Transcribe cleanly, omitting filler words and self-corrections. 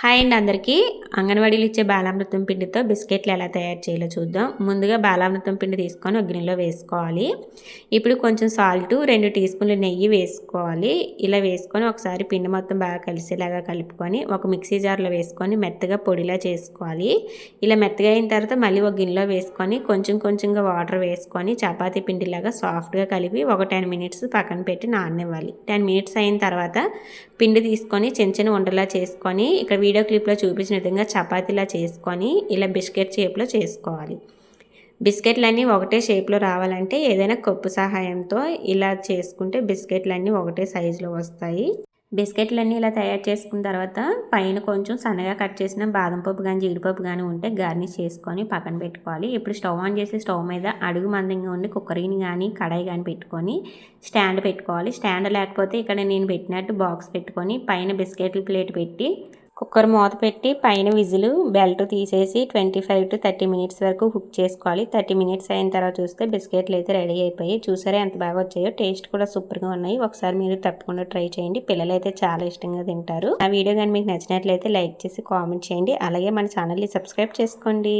Hi అండి అందరికీ. అంగన్వాడీలు ఇచ్చే బాలామృతం పిండితో బిస్కెట్లు ఎలా తయారు చేయాలో చూద్దాం. ముందుగా బాలామృతం పిండి తీసుకొని ఒక గిన్నెలో వేసుకోవాలి. ఇప్పుడు కొంచెం సాల్టు, 2 టీ స్పూన్లు నెయ్యి వేసుకోవాలి. ఇలా వేసుకొని ఒకసారి పిండి మొత్తం బాగా కలిసేలాగా కలుపుకొని ఒక మిక్సీ జార్లో వేసుకొని మెత్తగా పొడిలా చేసుకోవాలి. ఇలా మెత్తగా అయిన తర్వాత మళ్ళీ ఒక గిన్నెలో వేసుకొని కొంచెం కొంచెంగా వాటర్ వేసుకొని చపాతీ పిండిలాగా సాఫ్ట్గా కలిపి ఒక 10 మినిట్స్ పక్కన పెట్టి నాననివ్వాలి. 10 మినిట్స్ అయిన తర్వాత పిండి తీసుకొని చిన్న చిన్న ఉండలా చేసుకొని ఇక్కడ వీడియో క్లిప్లో చూపించిన విధంగా చపాతీలా చేసుకొని ఇలా బిస్కెట్ షేప్లో చేసుకోవాలి. బిస్కెట్లన్నీ ఒకటే షేప్లో రావాలంటే ఏదైనా కప్పు సహాయంతో ఇలా చేసుకుంటే బిస్కెట్లన్నీ ఒకటే సైజులో వస్తాయి. బిస్కెట్లన్నీ ఇలా తయారు చేసుకున్న తర్వాత పైన కొంచెం సన్నగా కట్ చేసిన బాదం పప్పు కానీ జీడిపప్పు కానీ ఉంటే గార్నిష్ చేసుకొని పక్కన పెట్టుకోవాలి. ఇప్పుడు స్టవ్ ఆన్ చేసి స్టవ్ మీద అడుగు మందంగా ఉండి కుక్కర్ని కానీ కడాయి కానీ పెట్టుకొని స్టాండ్ పెట్టుకోవాలి. స్టాండ్ లేకపోతే ఇక్కడ నేను పెట్టినట్టు బాక్స్ పెట్టుకొని పైన బిస్కెట్ల ప్లేట్ పెట్టి కుక్కర్ మూత పెట్టి పైన విజిల్ బెల్ట్ తీసేసి 25 to 30 మినిట్స్ వరకు కుక్ చేసుకోవాలి. 30 మినిట్స్ అయిన తర్వాత చూస్తే బిస్కెట్లు అయితే రెడీ అయిపోయి చూసారా ఎంత బాగా వచ్చాయో. టేస్ట్ కూడా సూపర్గా ఉన్నాయి. ఒకసారి మీరు తప్పకుండా ట్రై చేయండి. పిల్లలు అయితే చాలా ఇష్టంగా తింటారు. ఆ వీడియో కానీ మీకు నచ్చినట్లయితే లైక్ చేసి కామెంట్ చేయండి. అలాగే మన ఛానల్ని సబ్స్క్రైబ్ చేసుకోండి.